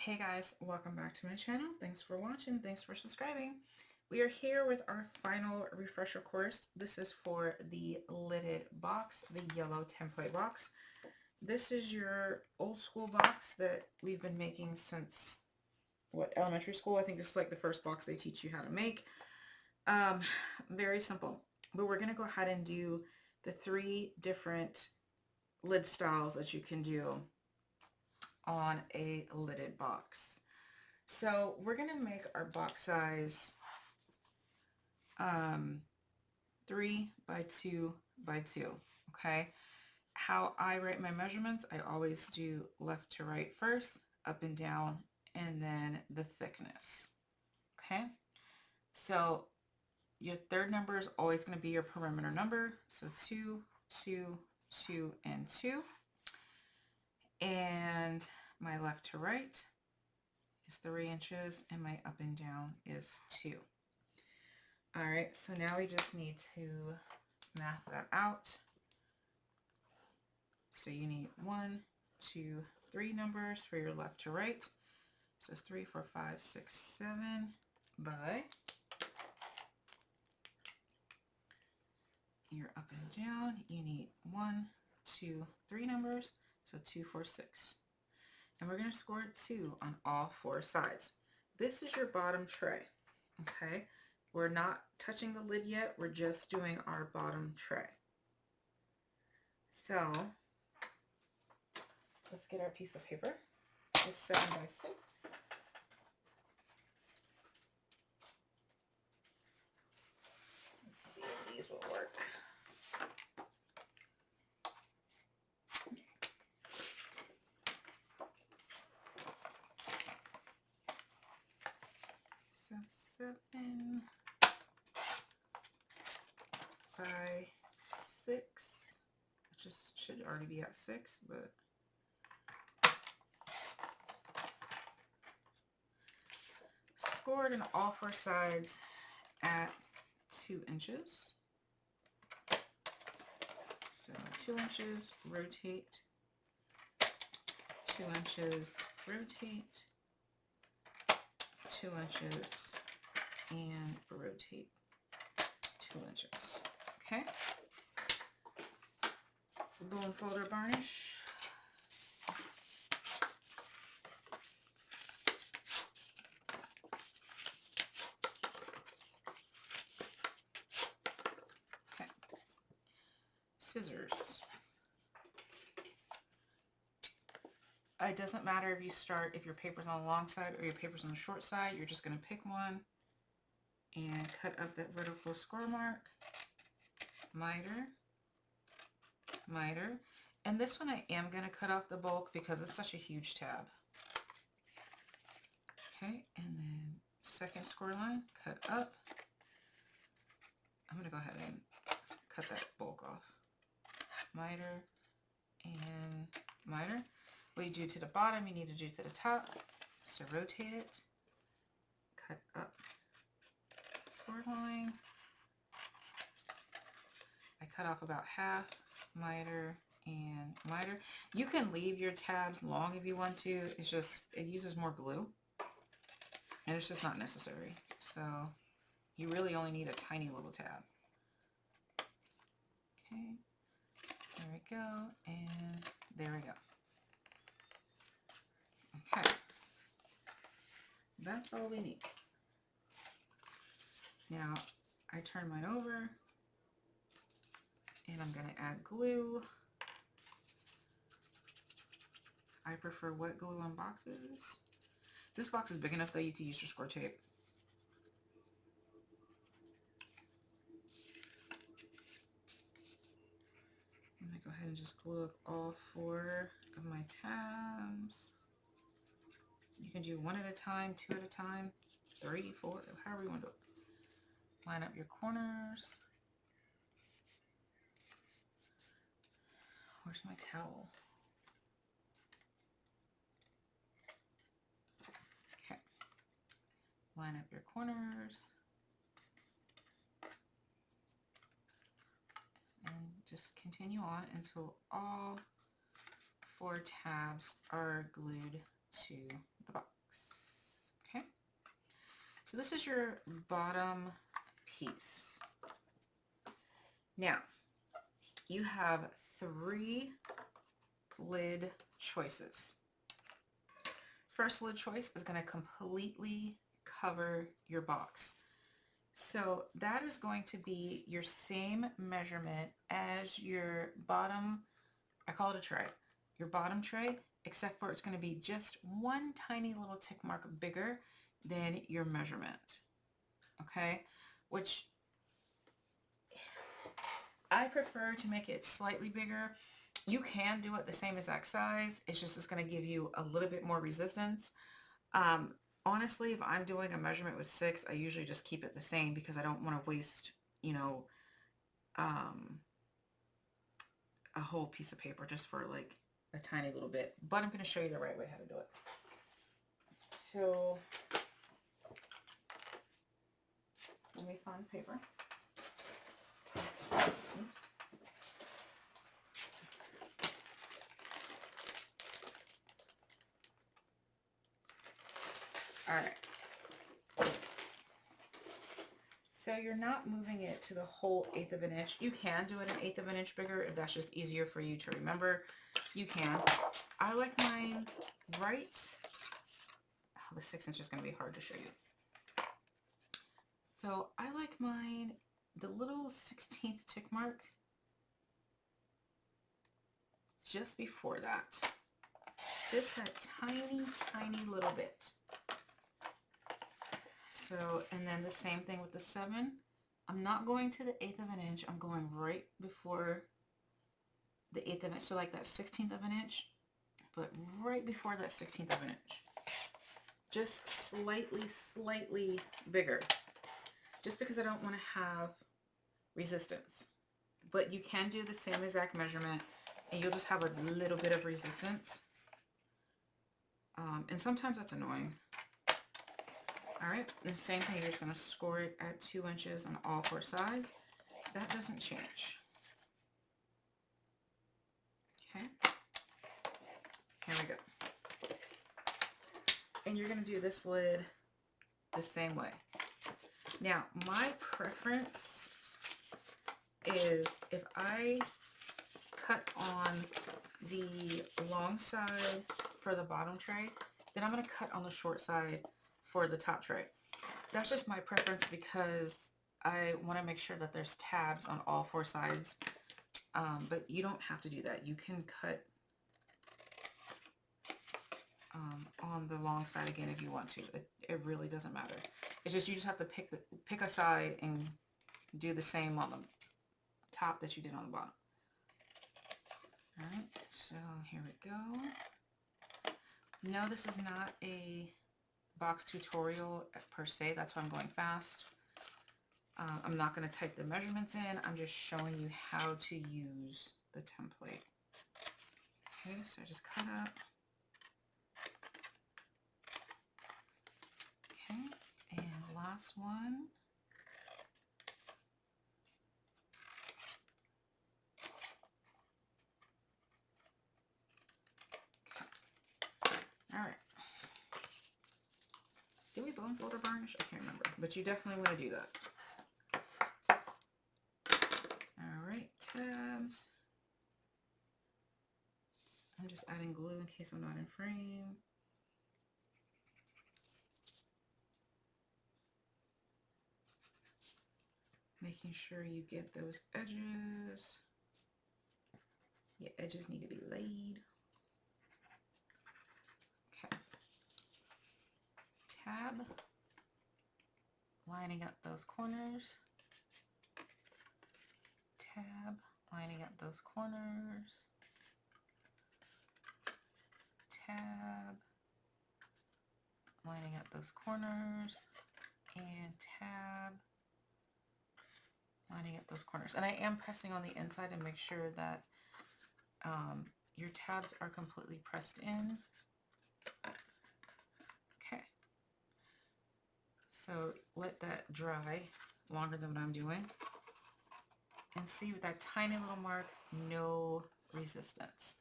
Hey guys, welcome back to my channel. Thanks for watching. Thanks for subscribing. We are here with our final refresher course. This is for the lidded box, the yellow template box. This is your old school box that we've been making since, elementary school. I think this is like the first box they teach you how to make. Very simple. But we're going to go ahead and do the 3 different lid styles that you can do on a lidded box. So we're going to make our box size 3 by 2 by 2. Okay. How I write my measurements, I always do left to right first, up and down, and then the thickness. Okay. So your third number is always going to be your perimeter number. So 2, 2, 2, and 2. And my left to right is 3 inches and my up and down is 2. All right, so now we just need to math that out. So you need 1, 2, 3 numbers for your left to right. So it's 3, 4, 5, 6, 7 by your up and down. You need 1, 2, 3 numbers. So 2, 4, 6. And we're going to score 2 on all 4 sides. This is your bottom tray. Okay. We're not touching the lid yet. We're just doing our bottom tray. So let's get our piece of paper. It's 7 by 6. Let's see if these will work. So 7 by 6. It just should already be at 6, but scored in all 4 sides at 2 inches. So 2 inches, rotate, 2 inches, rotate, 2 inches, and rotate 2 inches. Okay. Bone folder varnish. Okay. Scissors. It doesn't matter if your paper's on the long side or your paper's on the short side. You're just going to pick one and cut up that vertical score mark. Miter. Miter. And this one I am going to cut off the bulk because it's such a huge tab. Okay, and then second score line, cut up. I'm going to go ahead and cut that bulk off. Miter and miter. What you do to the bottom, you need to do to the top. So rotate it, cut up, score line. I cut off about half, miter and miter. You can leave your tabs long if you want to. It's just, it uses more glue and it's just not necessary. So you really only need a tiny little tab. Okay, there we go, and there we go. Okay, that's all we need. Now I turn mine over and I'm going to add glue. I prefer wet glue on boxes. This box is big enough though you could use your score tape. I'm going to go ahead and just glue up all 4 of my tabs. You can do 1 at a time, 2 at a time, 3, 4, however you want to do it. Line up your corners. Where's my towel? Okay. Line up your corners. And just continue on until all 4 tabs are glued to the box. So this is your bottom piece. Now, you have 3 lid choices. First lid choice is going to completely cover your box. So that is going to be your same measurement as your bottom, I call it a tray, your bottom tray, except for it's going to be just one tiny little tick mark bigger than your measurement. Okay, which I prefer to make it slightly bigger. You can do it the same exact size. It's going to give you a little bit more resistance. Honestly, if I'm doing a measurement with 6, I usually just keep it the same because I don't want to waste, you know, a whole piece of paper just for like a tiny little bit. But I'm going to show you the right way how to do it. So let me find paper. Oops. All right. So you're not moving it to the whole 1/8 of an inch. You can do it an 1/8 of an inch bigger if that's just easier for you to remember. You can. I like mine right. Oh, the 6 inch is going to be hard to show you. So I like mine the little 16th tick mark just before that. Just that tiny, tiny little bit. So, and then the same thing with the 7. I'm not going to the 1/8 of an inch. I'm going right before the 1/8 of an inch. So like that 16th of an inch, but right before that 16th of an inch. Just slightly bigger. Just because I don't want to have resistance. But you can do the same exact measurement and you'll just have a little bit of resistance. And sometimes that's annoying. All right, the same thing, you're just going to score it at 2 inches on all 4 sides. That doesn't change. Okay, here we go. And you're going to do this lid the same way. Now, my preference is if I cut on the long side for the bottom tray, then I'm going to cut on the short side for the top tray. That's just my preference because I want to make sure that there's tabs on all 4 sides. But you don't have to do that. You can cut on the long side again if you want to. It really doesn't matter. It's just you just have to pick a side and do the same on the top that you did on the bottom. All right, so here we go. No, this is not a box tutorial per se. That's why I'm going fast. I'm not going to type the measurements in. I'm just showing you how to use the template. Okay, so I just cut up. Okay, and the last one. Okay. All right. Did we bone folder varnish? I can't remember, but you definitely want to do that. All right, tabs. I'm just adding glue in case I'm not in frame. Making sure you get those edges. Your edges need to be laid. Okay. Tab. Lining up those corners. Tab. Lining up those corners. Tab. Lining up those corners. And tab. Lining up those corners. And I am pressing on the inside to make sure that your tabs are completely pressed in. Okay. So let that dry longer than what I'm doing. And see with that tiny little mark, no resistance.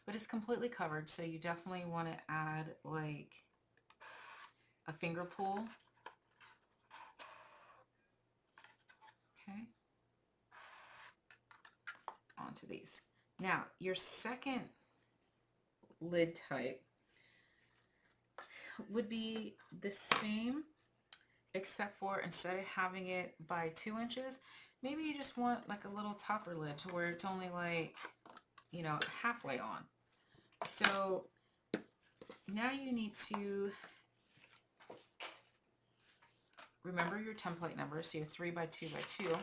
But it's completely covered, so you definitely want to add like a finger pull onto these. Now, your second lid type would be the same, except for instead of having it by 2 inches, maybe you just want like a little topper lid to where it's only like, you know, halfway on. So now you need to remember your template number. So you're 3 by 2 by 2.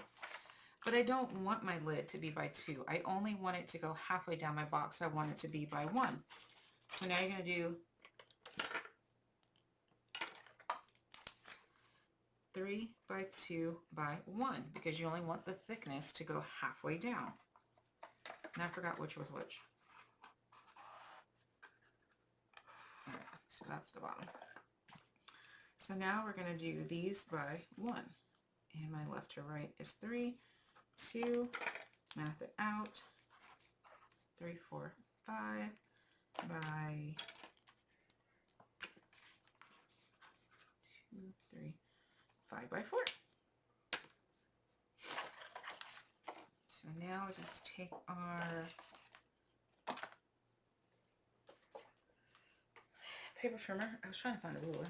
But I don't want my lid to be by 2. I only want it to go halfway down my box. I want it to be by 1. So now you're going to do 3 by 2 by 1 because you only want the thickness to go halfway down. And I forgot which was which. All right, so that's the bottom. So now we're going to do these by 1. And my left to right is 3, 2, math it out, 3, 4, 5 by 2, 3, 5 by 4. So now we'll just take our paper trimmer. I was trying to find a ruler.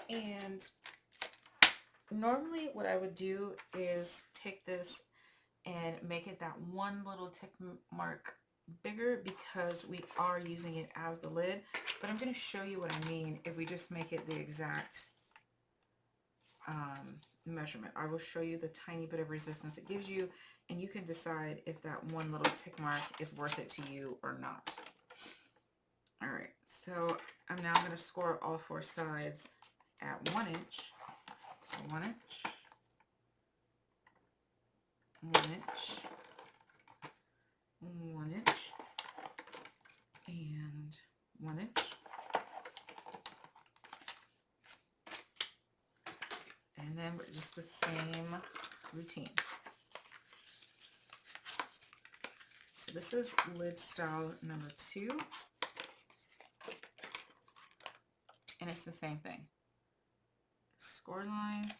And normally what I would do is take this and make it that one little tick mark bigger because we are using it as the lid. But I'm going to show you what I mean if we just make it the exact measurement. I will show you the tiny bit of resistance it gives you, and you can decide if that one little tick mark is worth it to you or not. All right, so I'm now going to score all 4 sides at 1 inch. So 1 inch, 1 inch, 1 inch, and 1 inch. And then we're just the same routine. So this is lid style number 2. And it's the same thing. Score line,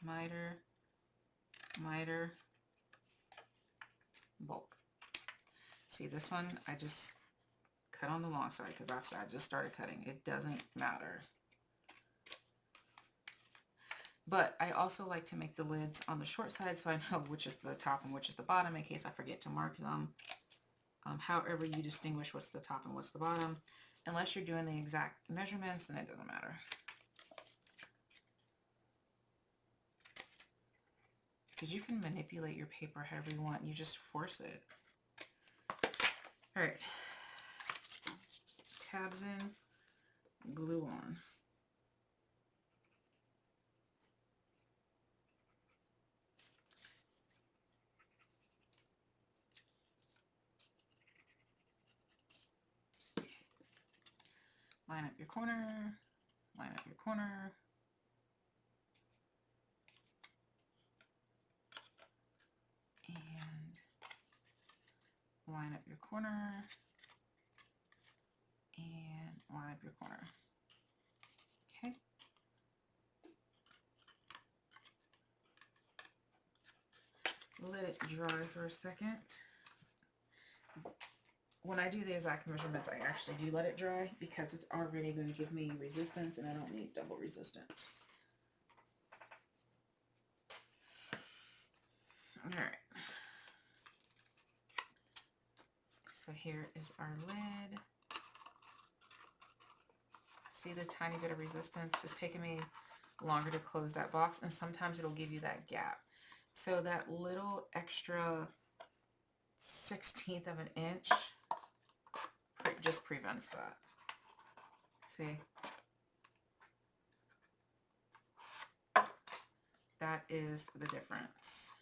miter, miter, bulk. See, this one I just cut on the long side because I just started cutting. It doesn't matter. But I also like to make the lids on the short side so I know which is the top and which is the bottom in case I forget to mark them. However you distinguish what's the top and what's the bottom. Unless you're doing the exact measurements, then it doesn't matter. Because you can manipulate your paper however you want. You just force it. All right. Tabs in, glue on. Line up your corner, line up your corner. And line up your corner. And line up your corner. Okay. Let it dry for a second. When I do the exact measurements, I actually do let it dry because it's already going to give me resistance and I don't need double resistance. All right. So here is our lid. See the tiny bit of resistance? It's taking me longer to close that box, and sometimes it'll give you that gap. So that little extra 1/16 of an inch just prevents that. See? That is the difference.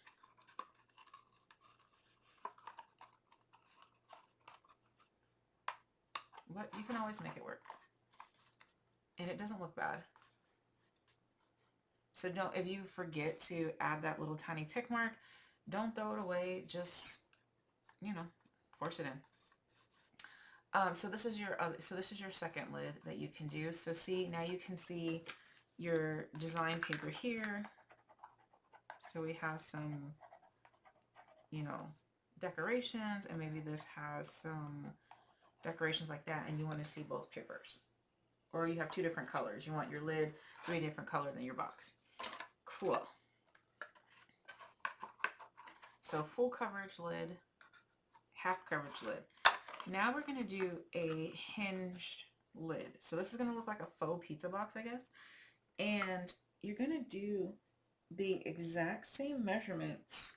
But you can always make it work. And it doesn't look bad. So don't, if you forget to add that little tiny tick mark, don't throw it away. Just, you know, force it in. So this is your other, so this is your second lid that you can do. So see, now you can see your design paper here. So we have some, you know, decorations, and maybe this has some decorations like that, and you want to see both papers. Or you have two different colors. You want your lid to be a different color than your box. Cool. So full coverage lid, half coverage lid. Now we're going to do a hinged lid. So this is going to look like a faux pizza box, I guess. And you're going to do the exact same measurements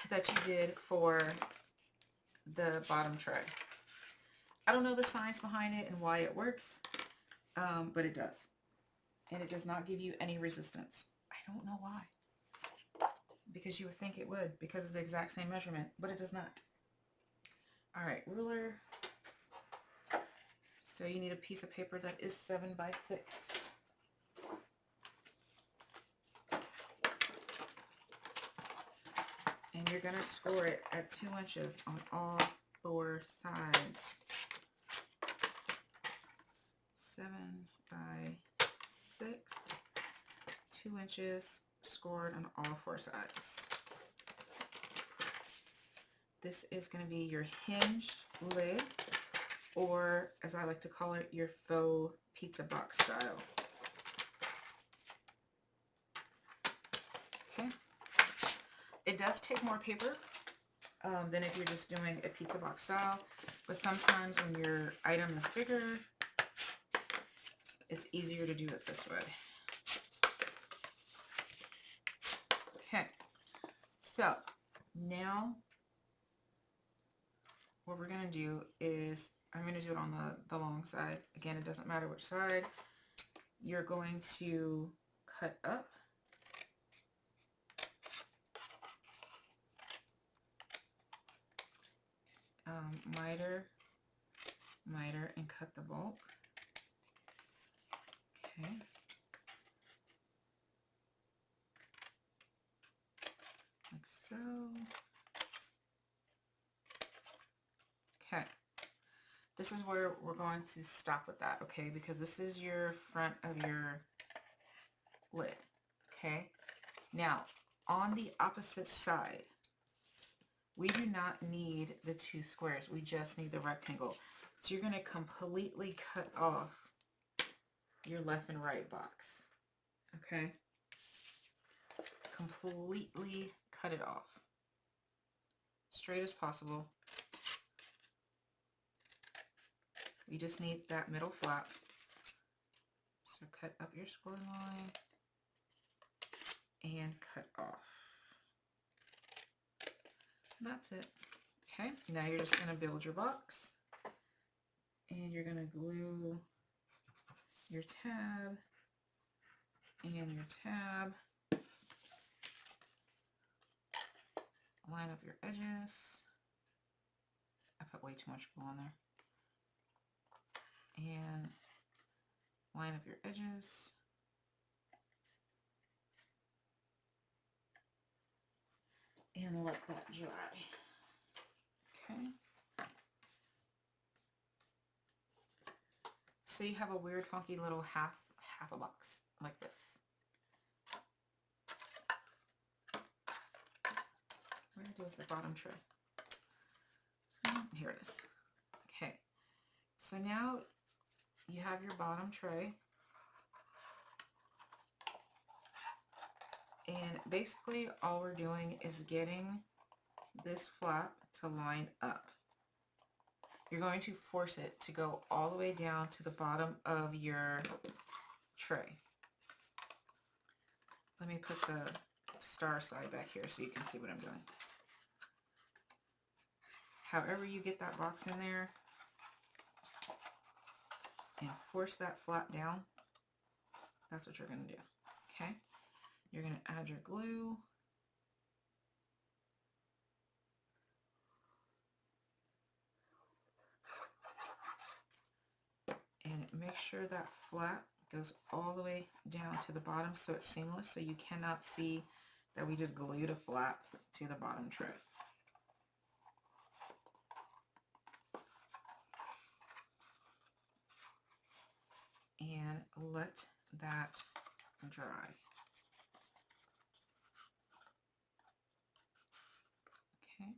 that you did for the bottom tray. I don't know the science behind it and why it works, but it does. And it does not give you any resistance. I don't know why. Because you would think it would, because it's the exact same measurement, but it does not. All right, ruler. So you need a piece of paper that is 7 by 6. And you're gonna score it at 2 inches on all 4 sides. 7 by 6, 2 inches scored on all 4 sides. This is going to be your hinged lid, or as I like to call it, your faux pizza box style. Okay. It does take more paper than if you're just doing a pizza box style, but sometimes when your item is bigger, it's easier to do it this way. Okay, so now what we're going to do is, I'm going to do it on the long side. Again, it doesn't matter which side. You're going to cut up. Miter, and cut the bulk. Okay. Like so. Okay. This is where we're going to stop with that, okay? Because this is your front of your lid, okay? Now, on the opposite side, we do not need the 2 squares. We just need the rectangle. So you're going to completely cut off your left and right box, okay? Completely cut it off. Straight as possible. We just need that middle flap. So cut up your score line and cut off. That's it. Okay, now you're just going to build your box, and you're going to glue your tab and your tab. Line up your edges. I put way too much glue on there. And line up your edges. And let that dry. Okay. So you have a weird, funky little half a box like this. What do I do with the bottom tray? Here it is. Okay. So now you have your bottom tray. And basically all we're doing is getting this flap to line up. You're going to force it to go all the way down to the bottom of your tray. Let me put the star side back here so you can see what I'm doing. However you get that box in there, and force that flap down, that's what you're going to do. Okay? You're going to add your glue. And make sure that flap goes all the way down to the bottom so it's seamless, so you cannot see that we just glued a flap to the bottom tray. that dry. Okay.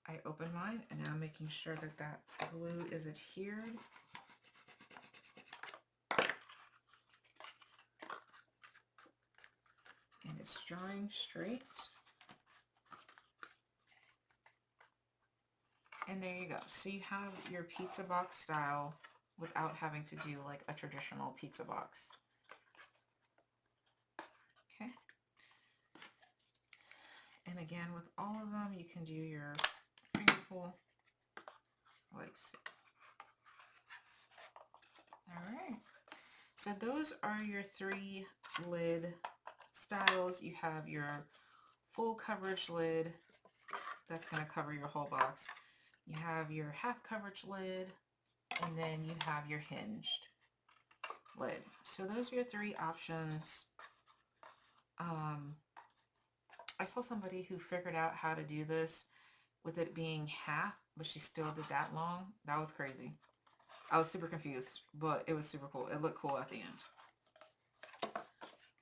I open mine and now I'm making sure that that glue is adhered. And it's drying straight. And there you go. So you have your pizza box style without having to do like a traditional pizza box. Okay. And again, with all of them, you can do your finger pull like so. All right. So those are your 3 lid styles. You have your full coverage lid. That's going to cover your whole box. You have your half coverage lid, and then you have your hinged lid. So those are your 3 options. I saw somebody who figured out how to do this with it being half, but she still did that long. That was crazy. I was super confused, but it was super cool. It looked cool at the end.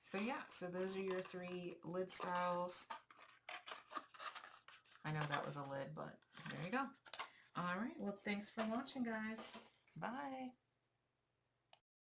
So yeah, so those are your 3 lid styles. I know that was a lid, but there you go. All right, well, thanks for watching, guys. Bye.